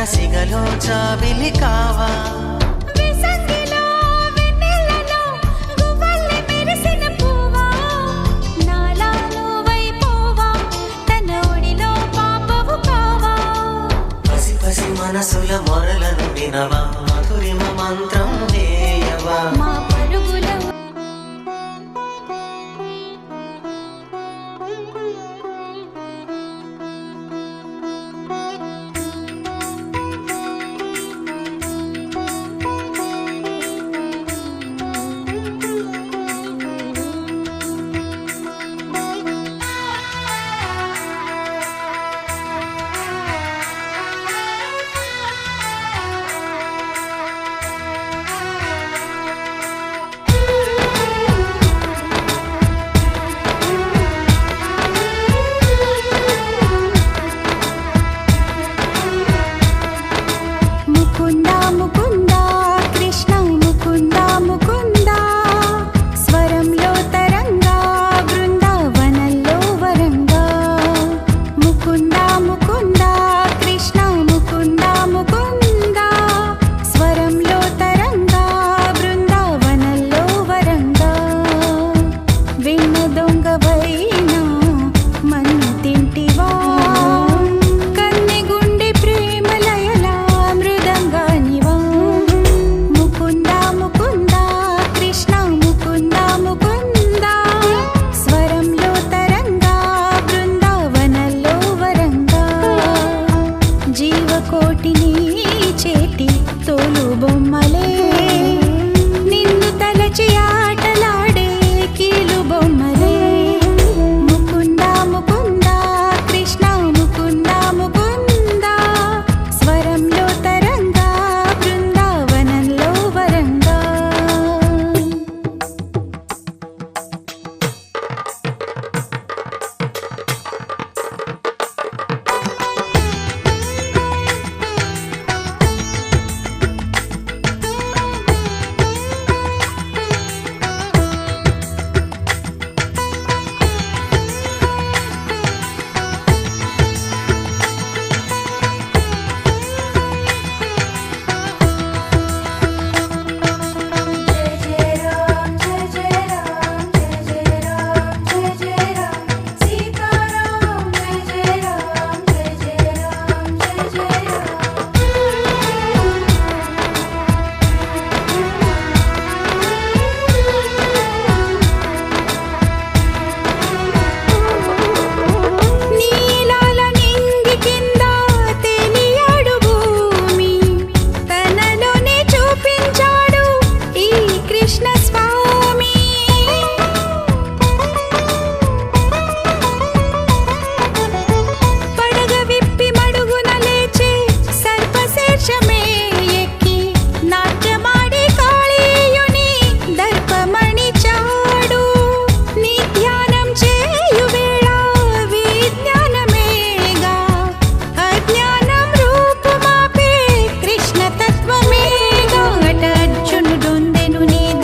సిగలో జాబిలి కావా పసి పసి మనసుల మొరలను వినవా మధురిమ మంత్రం వేయవా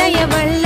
దయవల్ల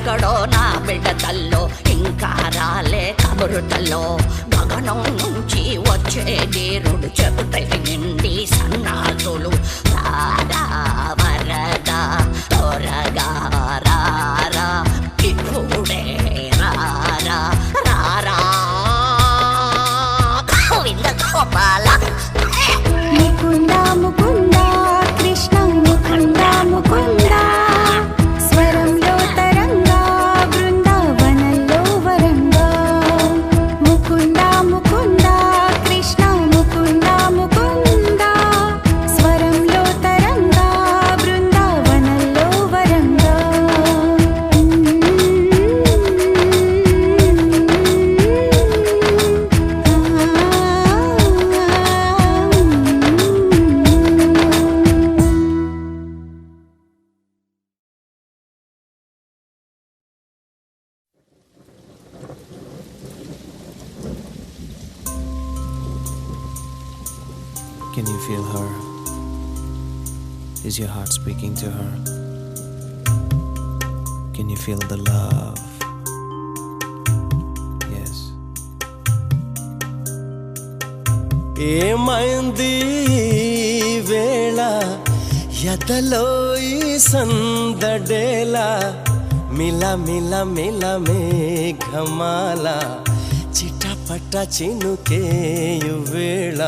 ఎక్కడో నా బిడ్డ తల్లో ఇంకా రాలే కబురుతల్లో గగనం నుంచి వచ్చే నీరుడు చెబుతై నిండి సన్నాసులు రారా వరదా త్వరగా రారా ఇప్పుడే రారా రారా గోవింద గోపాల ముకుంద ముకుంద కృష్ణ ముకుంద ముకుంద స్వరంలో తరంగా బృందావనంలో వరంగా ముకుంద ముకుంద కృష్ణ ముకుంద ముకుంద స్వరంలో తరంగా బృందావనంలో వరంగా Can you feel her? Is your heart speaking to her? Can you feel the love? Yes. ఏమైంది వేళ ఎదలో ఈ సందడేలా మిల మిల మిల మేఘమాల చిటపట చినుకేయు వేళ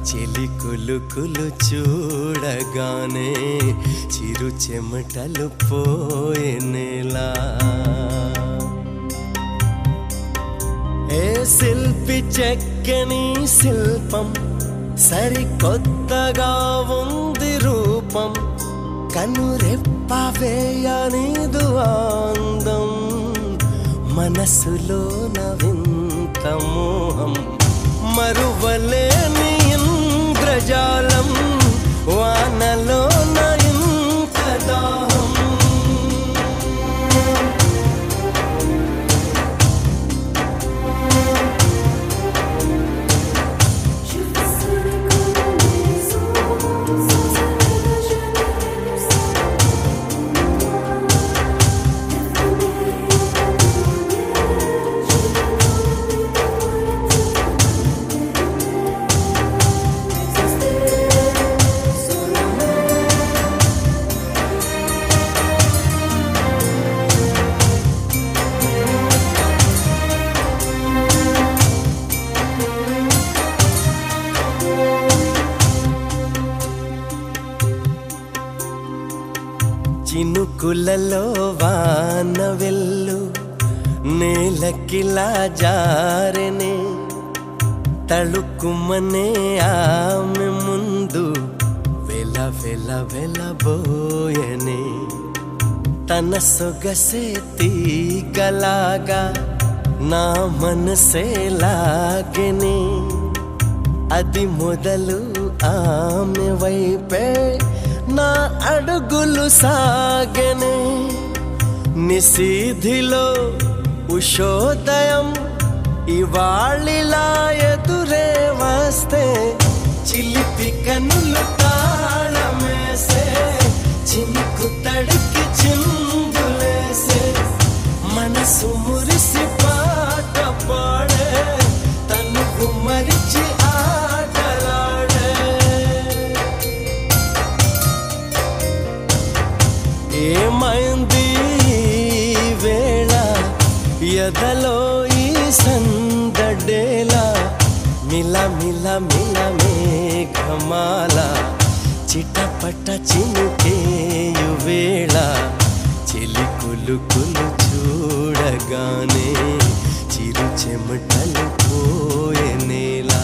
చెలి కులుకులు చూడగానే చిరు చెమటలు పోయేనేలా ఏ శిల్పి చెక్కని శిల్పం సరికొత్తగా ఉంది రూపం కనురెప్ప వేయనిదు అందం మనసులోన వింత మోహం మరువలేని ఇంద్రజాలం వానలోన ఇంత దాహం చినుకులలో వాన వెల్లు నేలకిలా జారెనే తళుకుమనే ఆమె ముందు వెల వెల వెలబోయనే తన సొగసే తీగలాగా నా మనసే లాగెనే అది మొదలు ఆమె వైపే నా అడుగులు సాగెనే నిశీధిలో ఉషోదయం ఇవాళిలా ఎదురే వస్తే చిలిపి కనులు తాళమేసే చినుకు తడికి చిందులేసే మనసు మురిసి పాట పాడే తనుకు మరిచి ఆటలాడే ఏమైంది వేళ ఎదలో ఈ సందడేలా మిల మిల మిల మేఘమాల చిటపట చినుకేయు వేళ చెలి కులుకులు చూడగానే చిరు చెమటలు పోయేనేలా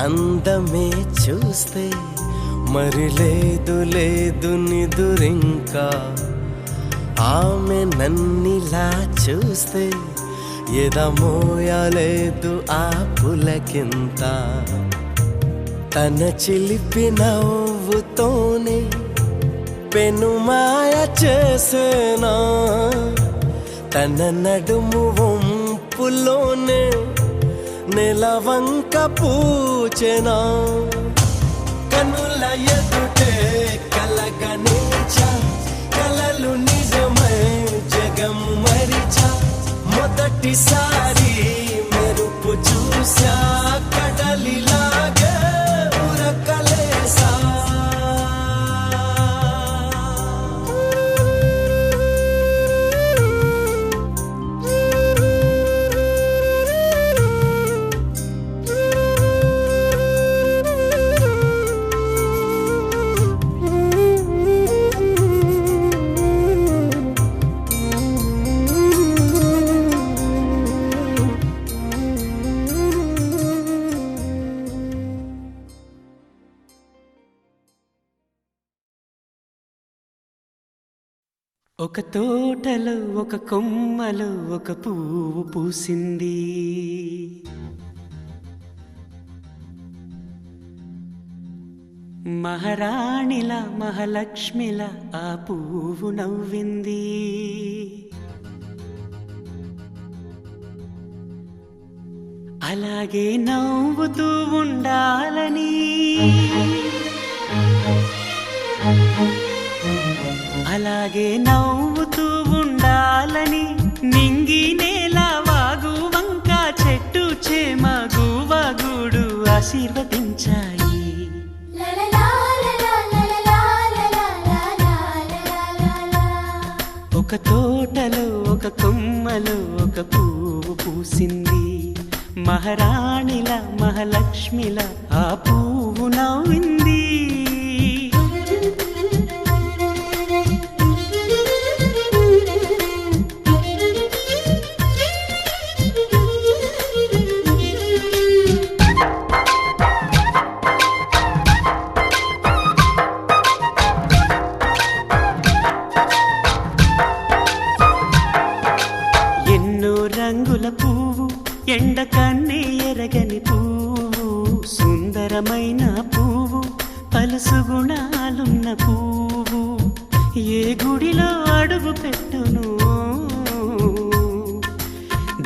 అందమే చూస్తే మరి లేదు లేదు నిదురింకా ఆమె నన్నిలా చూస్తే ఎదమోయలేదు ఆ పులకింత తన చిలిపి నవ్వుతోనే పెనుమాయ చేసేనా తన నడుము వంపులోనే నెలవంక పూచెనా కనుల ఎదుటే కలగనిచా కలలు నిజమై జగం మరిచా మొదటిసారి మెరుపు చూసా కడలిలాగే ఉరకలేసా ఒక తోటలో ఒక కొమ్మలో ఒక పువ్వు పూసింది మహారాణిలా మహాలక్ష్మిలా ఆ పువ్వు నవ్వింది అలాగే నవ్వుతూ ఉండాలని అలాగే నవ్వుతూ ఉండాలని నింగి నేల వాగు వంక చెట్టు చేమ గువగూడు ఆశీర్వదించాయి ఒక తోటలో ఒక కొమ్మలో ఒక పువ్వు పూసింది మహారాణిల మహాలక్ష్మిల ఆ పువ్వు నవ్వింది రంగుల పువ్వు ఎండ కన్నే ఎరగని పువ్వు సుందరమైన పువ్వు పలుసు గుణాలున్న పువ్వు ఏ గుడిలో అడుగు పెట్టును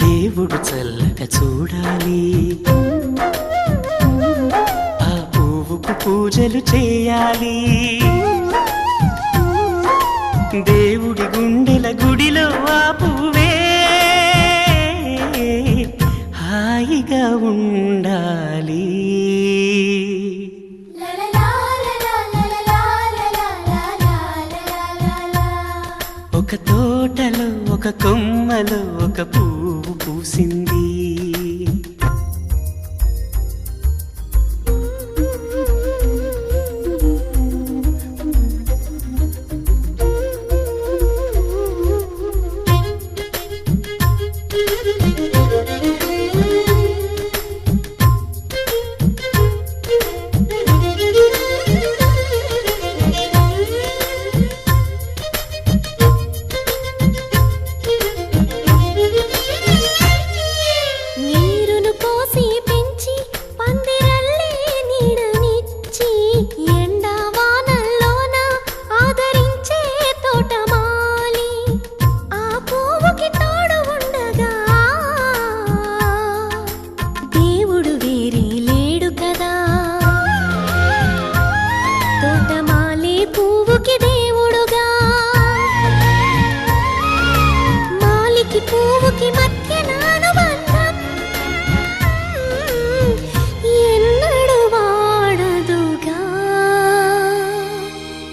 దేవుడు చల్లగా చూడాలి ఆ పువ్వుకు పూజలు చేయాలి దేవుడి గుండెల గుడిలో ఆ పువ్వే హాయిగా ఉండాలి ఒక తోటలో ఒక కొమ్మలో ఒక పువ్వు పూసింది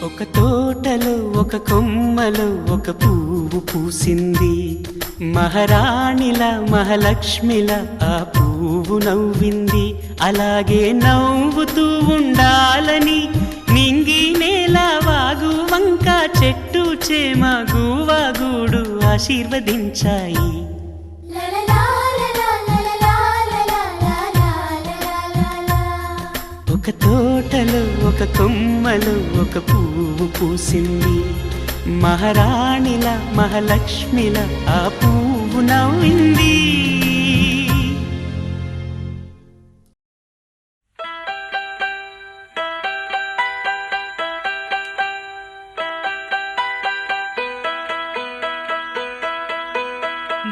ఒక తోటలో ఒక కొమ్మలో ఒక పువ్వు పూసింది మహారాణిల మహాలక్ష్మిల ఆ పువ్వు నవ్వింది అలాగే నవ్వుతూ ఉండాలని నింగి నేల వాగు వంక చెట్టు చేమ గువగూడు ఆశీర్వదించాయి ఒక కొమ్మలో ఒక పువ్వు పూసింది. మహారాణిల మహాలక్ష్మిల ఆ పువ్వు నవ్వింది.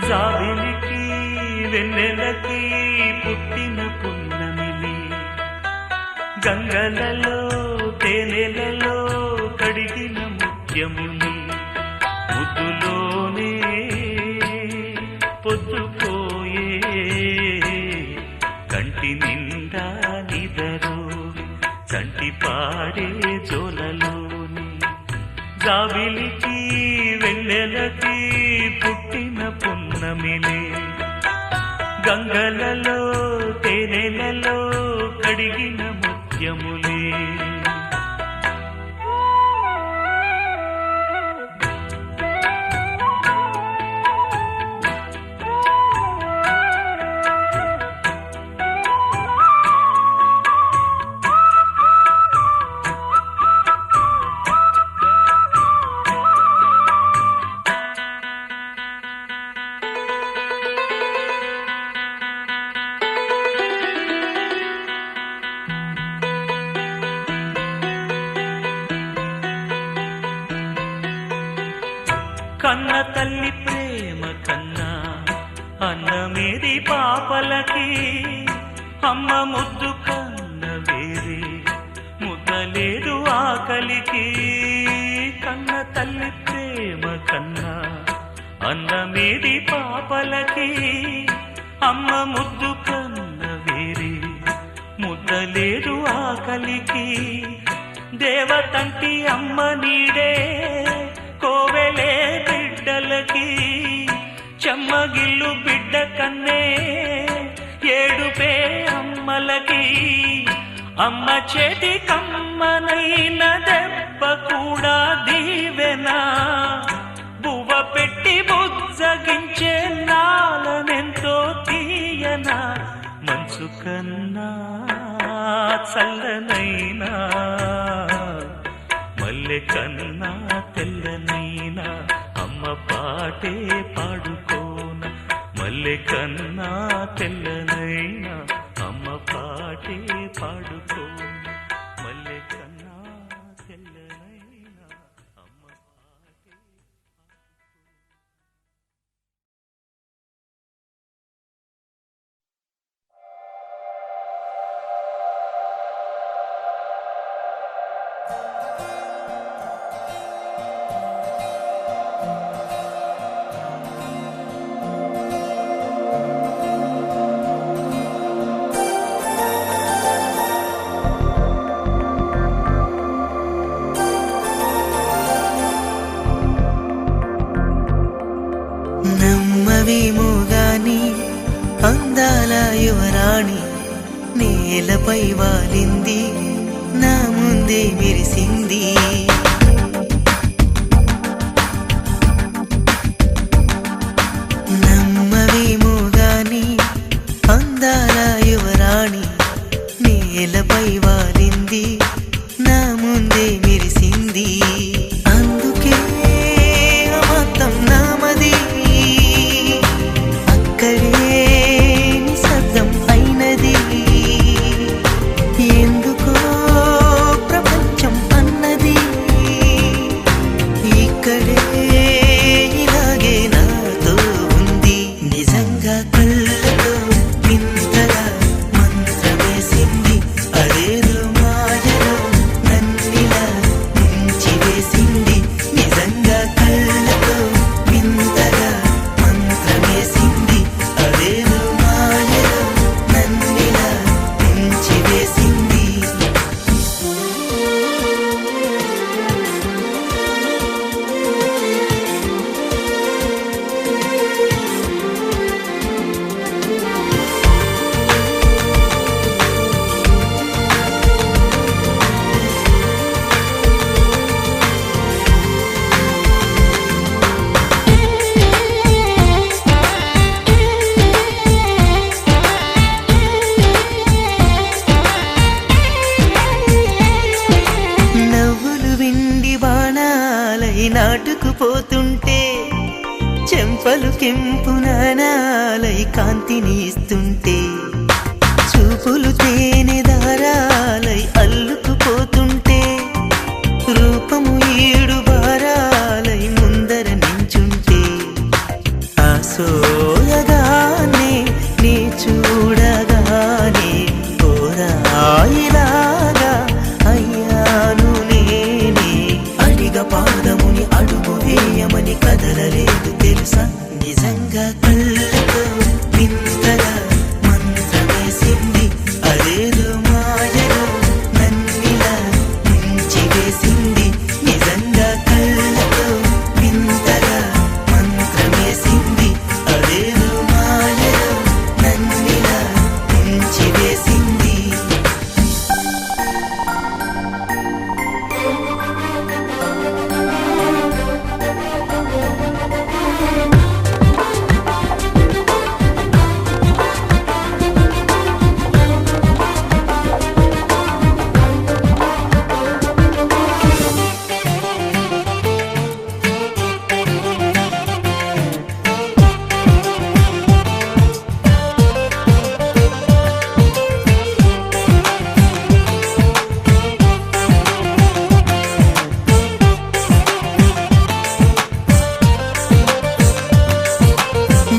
జాబిలికి వెన్నెలకి పుట్టిన పున్నమిలి, గంగలలో తేనెలలో కడిగిన ముత్యముని, ముద్దులోనే పొద్దుపోయే కంటి నిండా నిదరు చంటి పాడే జోలలోని. జాబిలికి వెన్నెలకి పుట్టిన పున్నమిలే, గంగలలో తేనెలలో కడిగిన ముత్యములే. కన్న తల్లి ప్రేమ కన్నా అన్నమేది పాపలకి, అమ్మ ముద్దు కన్న వేరే ముద్దలేదు ఆకలికి. కన్న తల్లి ప్రేమ కన్నా అన్నమేది పాపలకి, అమ్మ ముద్దు కన్న వేరే ముద్దలేదు ఆకలికి. దేవతంటి అమ్మ నీడే కోవెలే బిడ్డలకి, చెమ్మగిల్లు బిడ్డ కన్నే ఏడుపే అమ్మలకి. అమ్మ చేతి కమ్మనైన దెబ్బ కూడా దీవెనా, బువ్వ పెట్టి బుజ్జగించే నాలనెంతో తీయనా. మనసు కన్నా చల్లనైనా మల్లె కన్నా తెల్లనైనా అమ్మ పాటే పాడుకోన. మల్లె కన్నా తెల్లనైనా అమ్మ పాటే పాడుకోన. మల్లె కన్నా తెల్లనైనా అమ్మ పాటే. నమ్మవేమో గాని అందాల యువరాణి నేలపై వాలింది, నా ముందే మెరిసింది. నమ్మవేమో గాని అందాల యువరాణి నేలపై వాలింది, నా ముందే మెరిసింది. అందుకే మొత్తం నామది, అక్కడే నిశ్శబ్దం అయినది. ఎందుకో ప్రపంచం అన్నది ఇక్కడే ఇలాగే నాతో ఉంది. నిజంగా కళ్ళతో వింతగా మంత్రమేసింది, అదేదో మాయలో నన్నిలా ముంచి వేసింది. నిజంగా కళ్ళతో వింతగా మంత్రమేసింది, అదేదో మాయలో నన్నిలా ముంచి వేసింది. కెంపు నానాలై కాంతిని ఇస్తుంటే చూపులు తేనె దారాలై అల్లుకుపోతుంటే రూపము ఏడు బారాలై ముందర నించుంటే ఆ సోయగానే నీ చూడగానే ఓరాయిలాగా అయ్యాను నేనే అడిగ పాదముని అడుగు వేయమని కదలలేదు తెలుసా నిజంగా కళ్ళతో వింతగా మంత్రమేసింది అదేదో మాయలో నన్నిలా ముంచి వేసింది నిజంగా కళ్ళతో వింతగా మంత్రమేసింది అదేదో మాయలో నన్నిలా ముంచి వేసింది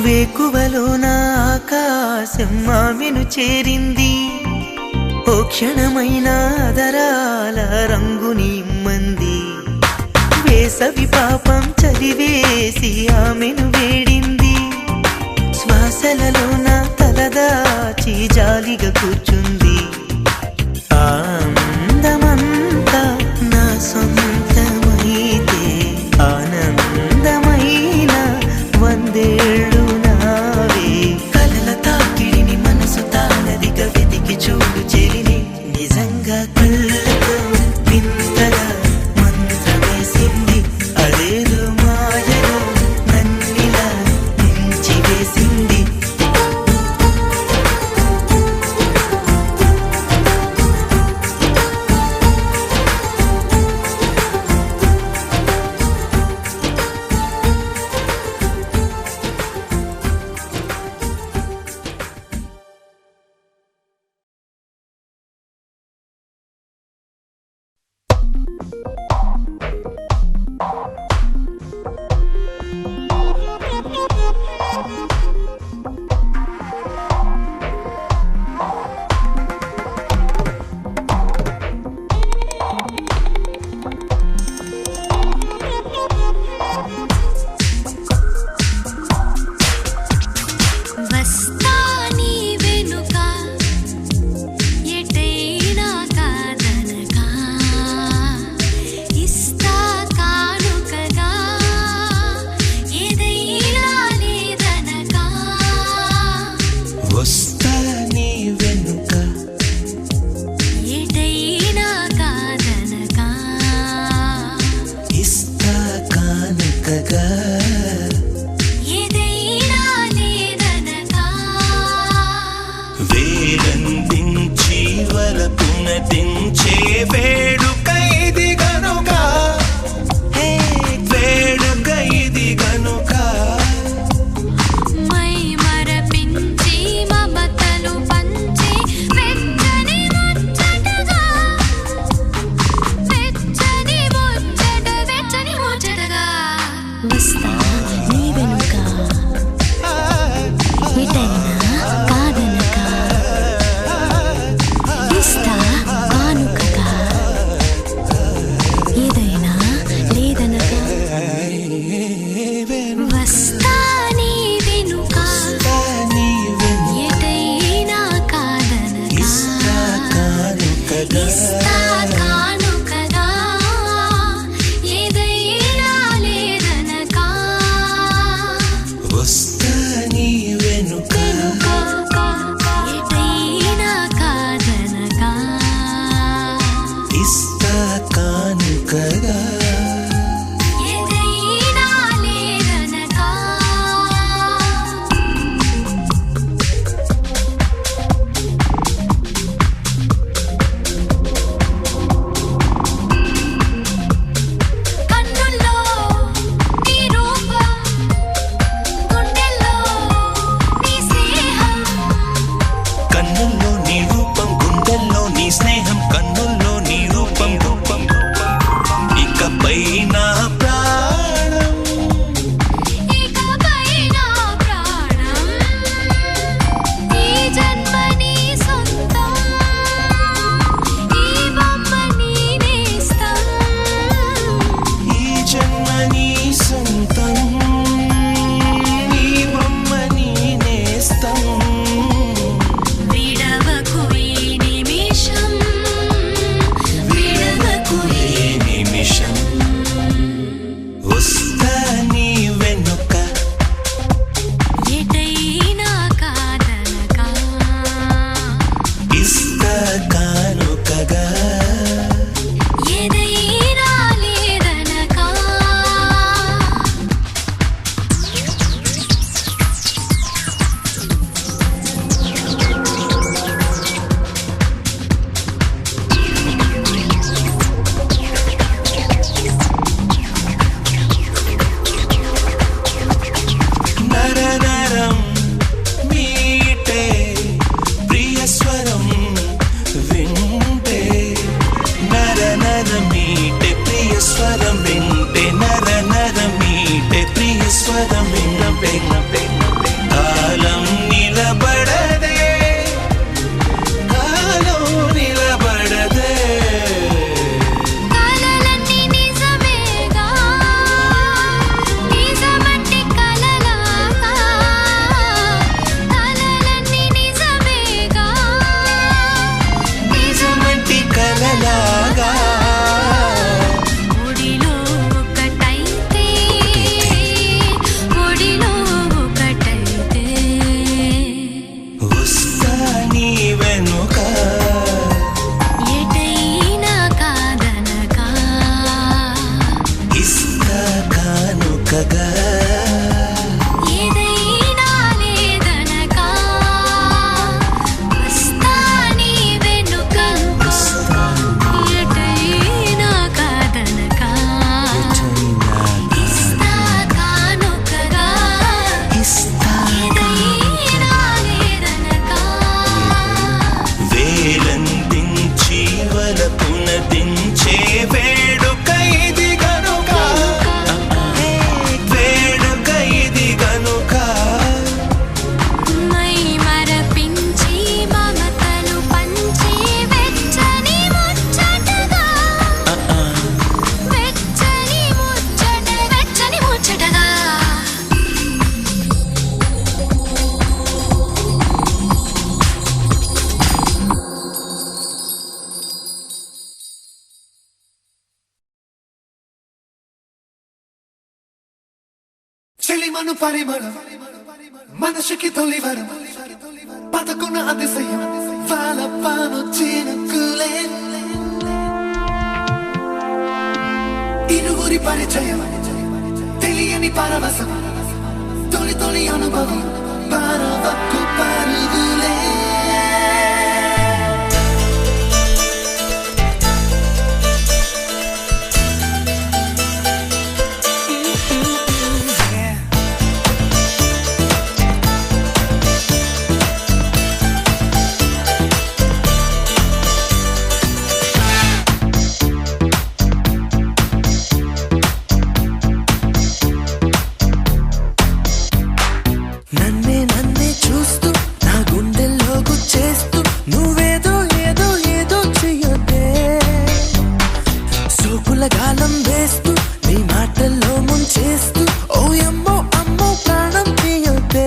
వేకువలో నా ఆకాశం ఆమెను చేరింది ఓ క్షణమైన దరాల రంగుని ఇమ్మంది వేసవి పాపం చలివేసి ఆమెను వేడింది శ్వాసలలో నా తలదాచి జాలిగా కూర్చుంది ఆ అందమంతా నా సొంతమైతే ఆనందమైన వందేళ్ళు నావే కలల తాకిడిని మనసు తానదిగా వెతికి చూడు చెలిని నిజంగా కళ్ళతో వింతగా మంత్రమేసింది అదేదో మాయలో నన్నిలా ముంచి వేసింది వస్తా నీ వెనుక ఎటైనా కాదనగా ఇస్తా కానుకగా ఏదైనా లేదనగా వస్తా నీ వెనుక ఎటైనా కాదనగా ఇస్తా కానుకగా ఏదైనా లేదనగా వేలందించి వరపున దించే వేడుక ఇది గనుక హే వేడుక ఇది గనుక మై మరపించి మమతలు పంచి వెచ్చని ముచ్చటగా వెచ్చని ముచ్చటగా వస్తా నీ వెనుక ఎటైనా కాదనక ఇస్తా కానుకగా అను పరిమళం మనసుకి తొలివరం బతకున్న అతిశయం వాలపాను చినుకులే ఇరువురి పరిచయం తెలియని పరవశం తొలి తొలి అనుభవం పరవకు పరుగులే నన్నే చూస్తూ నా గుండెల్లో గుచ్చేస్తూ నువ్వేదో ఏదో ఏదో చెయ్యొద్దే సోకుల గాలం వేస్తూ నీ మాటల్లో ముంచేస్తూ ఓ అమ్మో అమ్మో ప్రాణం తీయొద్దే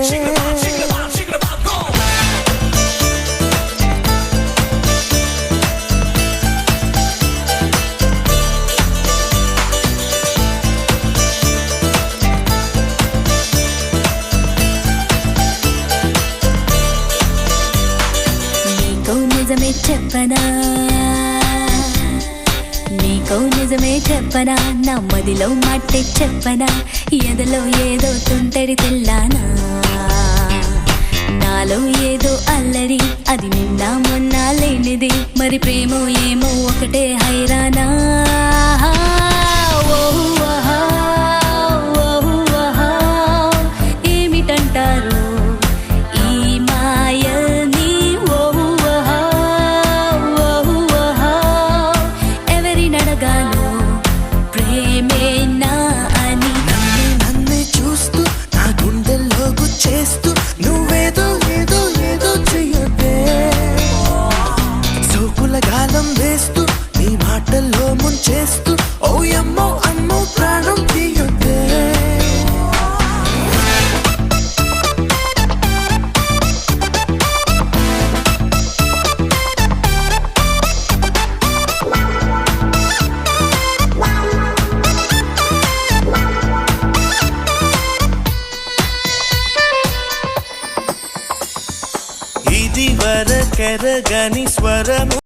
నిజమే చెప్పనా నీకో నిజమే చెప్పనా నా మదిలో మాటే చెప్పనా ఎదలో ఏదో తుంటరి తెల్లానా నాలో ఏదో అల్లరి అది నిన్న మొన్న లేనిది మరి ప్రేమో ఏమో ఒకటే హైరానా ఏమిటంటారు ఈ మాయని ఎవరినడగాను ప్రేమేనా అని నన్నే చూస్తూ నా గుండెల్లో గుచ్చేస్తూ నువ్వేదో ఏదో ఏదో చెయ్యొద్దే సోకుల గాలం వేస్తూ నీ మాటల్లో ముంచేస్తూ ఓ అమ్మో అమ్మో ప్రాణం తీయొద్దే ఇది వరకెరగని స్వరము